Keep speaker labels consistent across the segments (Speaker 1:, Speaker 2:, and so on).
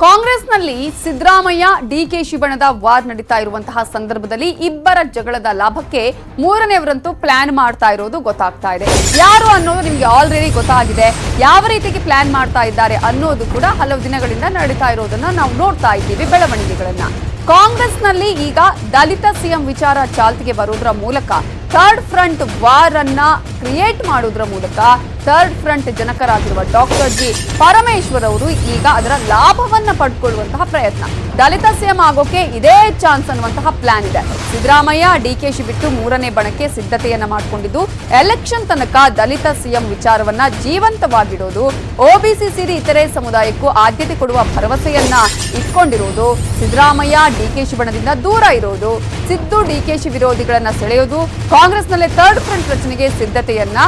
Speaker 1: ಕಾಂಗ್ರೆಸ್ನಲ್ಲಿ ಸಿದ್ದರಾಮಯ್ಯ ಡಿಕೆಶಿ ಬಣದ ವಾರ್ ನಡೀತಾ ಇರುವಂತಹ ಸಂದರ್ಭದಲ್ಲಿ ಇಬ್ಬರ ಜಗಳದ ಲಾಭಕ್ಕೆ ಮೂರನೇವರಂತೂ ಪ್ಲಾನ್ ಮಾಡ್ತಾ ಇರೋದು ಗೊತ್ತಾಗ್ತಾ ಇದೆ. ಯಾರು ಅನ್ನೋದು ನಿಮಗೆ ಆಲ್ರೆಡಿ ಗೊತ್ತಾಗಿದೆ. ಯಾವ ರೀತಿಗೆ ಪ್ಲಾನ್ ಮಾಡ್ತಾ ಇದ್ದಾರೆ ಅನ್ನೋದು ಕೂಡ ಹಲವು ದಿನಗಳಿಂದ ನಡೀತಾ ಇರೋದನ್ನ ನಾವು ನೋಡ್ತಾ ಇದ್ದೀವಿ ಬೆಳವಣಿಗೆಗಳನ್ನ. ಕಾಂಗ್ರೆಸ್ನಲ್ಲಿ ಈಗ ದಲಿತ ಸಿಎಂ ವಿಚಾರ ಚಾಲ್ತಿಗೆ ಬರೋದ್ರ ಮೂಲಕ ಥರ್ಡ್ ಫ್ರಂಟ್ ವಾರ್ ಅನ್ನ ಕ್ರಿಯೇಟ್ ಮಾಡೋದ್ರ ಮೂಲಕ ಥರ್ಡ್ ಫ್ರಂಟ್ ಜನಕರಾಗಿರುವ ಡಾಕ್ಟರ್ ಜಿ ಪರಮೇಶ್ವರ್ ಅವರು ಈಗ ಅದರ ಲಾಭವನ್ನ ಪಡ್ಕೊಳ್ಳುವಂತಹ ಪ್ರಯತ್ನ. ದಲಿತ ಸಿಎಂ ಆಗೋಕೆ ಇದೇ ಚಾನ್ಸ್ ಅನ್ನುವಂತಹ ಪ್ಲಾನ್ ಇದೆ. ಸಿದ್ದರಾಮಯ್ಯ ಡಿಕೆಶಿ ಬಿಟ್ಟು ಮೂರನೇ ಬಣಕ್ಕೆ ಸಿದ್ಧತೆಯನ್ನ ಮಾಡಿಕೊಂಡಿದ್ದು ಎಲೆಕ್ಷನ್ ತನಕ ದಲಿತ ಸಿಎಂ ವಿಚಾರವನ್ನ ಜೀವಂತವಾಗಿಡೋದು, ಒಬಿಸಿ ಸೇರಿ ಇತರೆ ಸಮುದಾಯಕ್ಕೂ ಆದ್ಯತೆ ಕೊಡುವ ಭರವಸೆಯನ್ನ ಇಟ್ಕೊಂಡಿರೋದು, ಸಿದ್ದರಾಮಯ್ಯ ಡಿಕೆಶಿ ಬಣದಿಂದ ದೂರ ಇರೋದು, ಸಿದ್ದು ಡಿಕೆಶಿ ವಿರೋಧಿಗಳನ್ನ ಸೆಳೆಯೋದು, ಕಾಂಗ್ರೆಸ್ನಲ್ಲೇ ಥರ್ಡ್ ಫ್ರಂಟ್ ರಚನೆಗೆ ಸಿದ್ಧತೆಯನ್ನ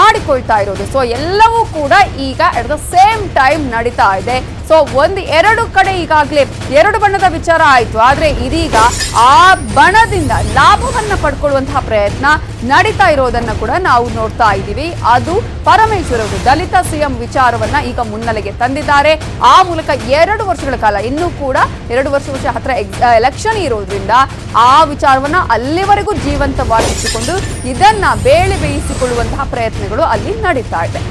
Speaker 1: ಮಾಡಿಕೊಳ್ತಾ ಇರೋದು. ಸೊ ಎಲ್ಲವೂ ಕೂಡ ಈಗ ಅಟ್ ದ ಸೇಮ್ ಟೈಮ್ ನಡೀತಾ ಇದೆ. ಸೊ ಎರಡು ಕಡೆ ಈಗಾಗಲೇ ಎರಡು ಬಣದ ವಿಚಾರ ಆಯ್ತು. ಆದ್ರೆ ಇದೀಗ ಆ ಬಣದಿಂದ ಲಾಭವನ್ನ ಪಡ್ಕೊಳ್ಳುವಂತಹ ಪ್ರಯತ್ನ ನಡೀತಾ ಇರೋದನ್ನ ಕೂಡ ನಾವು ನೋಡ್ತಾ ಇದ್ದೀವಿ. ಅದು ಪರಮೇಶ್ವರ್ ಅವರು ದಲಿತ ಸಿಎಂ ವಿಚಾರವನ್ನ ಈಗ ಮುನ್ನೆಲೆಗೆ ತಂದಿದ್ದಾರೆ. ಆ ಮೂಲಕ 2 ವರ್ಷಗಳ ಕಾಲ, ಇನ್ನೂ ಕೂಡ 2 ವರ್ಷ ಹತ್ರ ಎಲೆಕ್ಷನ್ ಇರೋದ್ರಿಂದ ಆ ವಿಚಾರವನ್ನ ಅಲ್ಲಿವರೆಗೂ ಜೀವಂತವಾಗಿಸಿಕೊಂಡು ಇದನ್ನ ಬೇಳೆ ಬೇಯಿಸಿಕೊಳ್ಳುವಂತಹ ಪ್ರಯತ್ನಗಳು ಅಲ್ಲಿ ನಡೀತಾ ಇದೆ.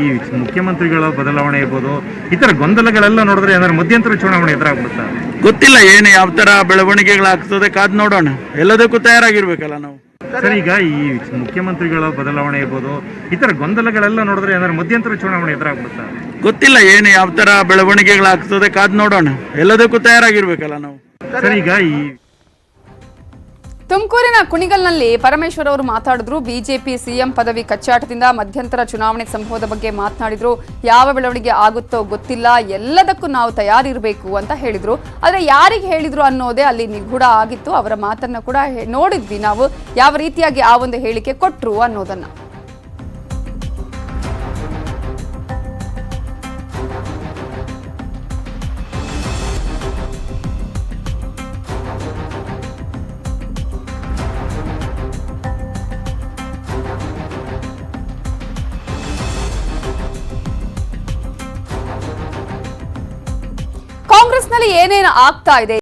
Speaker 2: ಈ ಮುಖ್ಯಮಂತ್ರಿಗಳ ಬದಲಾವಣೆ ಇರ್ಬೋದು, ಇತರ ಗೊಂದಲಗಳೆಲ್ಲ ನೋಡಿದ್ರೆ ಏನಾದ್ರು ಮಧ್ಯಂತರ ಚುನಾವಣೆ ಎದುರಾಗ್ಬಿಡುತ್ತಾ
Speaker 3: ಗೊತ್ತಿಲ್ಲ. ಏನು ಯಾವ ತರ ಬೆಳವಣಿಗೆಗಳಾಗ್ತದೆ ಕಾದ್ ನೋಡೋಣ. ಎಲ್ಲದಕ್ಕೂ ತಯಾರಾಗಿರ್ಬೇಕಲ್ಲ ನಾವು.
Speaker 2: ಸರ್, ಈಗ ಈ ಮುಖ್ಯಮಂತ್ರಿಗಳ ಬದಲಾವಣೆ ಇರ್ಬೋದು, ಇತರ ಗೊಂದಲಗಳೆಲ್ಲ ನೋಡಿದ್ರೆ ಏನಾದ್ರು ಮಧ್ಯಂತರ ಚುನಾವಣೆ ಎದುರಾಗ್ಬಿಡುತ್ತಾ
Speaker 3: ಗೊತ್ತಿಲ್ಲ. ಏನು ಯಾವ ತರ ಬೆಳವಣಿಗೆಗಳಾಗ್ತದೆ ಕಾದ್ ನೋಡೋಣ. ಎಲ್ಲದಕ್ಕೂ ತಯಾರಾಗಿರ್ಬೇಕಲ್ಲ ನಾವು.
Speaker 2: ಸರ್, ಈಗ ಈ
Speaker 1: ತುಮಕೂರಿನ ಕುಣಿಗಲ್ನಲ್ಲಿ ಪರಮೇಶ್ವರ್ ಅವರು ಮಾತಾಡಿದ್ರು. ಬಿಜೆಪಿ ಸಿಎಂ ಪದವಿ ಕಚ್ಚಾಟದಿಂದ ಮಧ್ಯಂತರ ಚುನಾವಣೆ ಸಂಭವದ ಬಗ್ಗೆ ಮಾತನಾಡಿದ್ರು. ಯಾವ ಬೆಳವಣಿಗೆ ಆಗುತ್ತೋ ಗೊತ್ತಿಲ್ಲ, ಎಲ್ಲದಕ್ಕೂ ನಾವು ತಯಾರಿರಬೇಕು ಅಂತ ಹೇಳಿದ್ರು. ಆದ್ರೆ ಯಾರಿಗೆ ಹೇಳಿದ್ರು ಅನ್ನೋದೇ ಅಲ್ಲಿ ನಿಗೂಢ ಆಗಿತ್ತು. ಅವರ ಮಾತನ್ನ ಕೂಡ ನೋಡಿದ್ವಿ ನಾವು, ಯಾವ ರೀತಿಯಾಗಿ ಆ ಒಂದು ಹೇಳಿಕೆ ಕೊಟ್ರು ಅನ್ನೋದನ್ನ. ಕಾಂಗ್ರೆಸ್ನಲ್ಲಿ ಏನೇನು ಆಗ್ತಾ ಇದೆ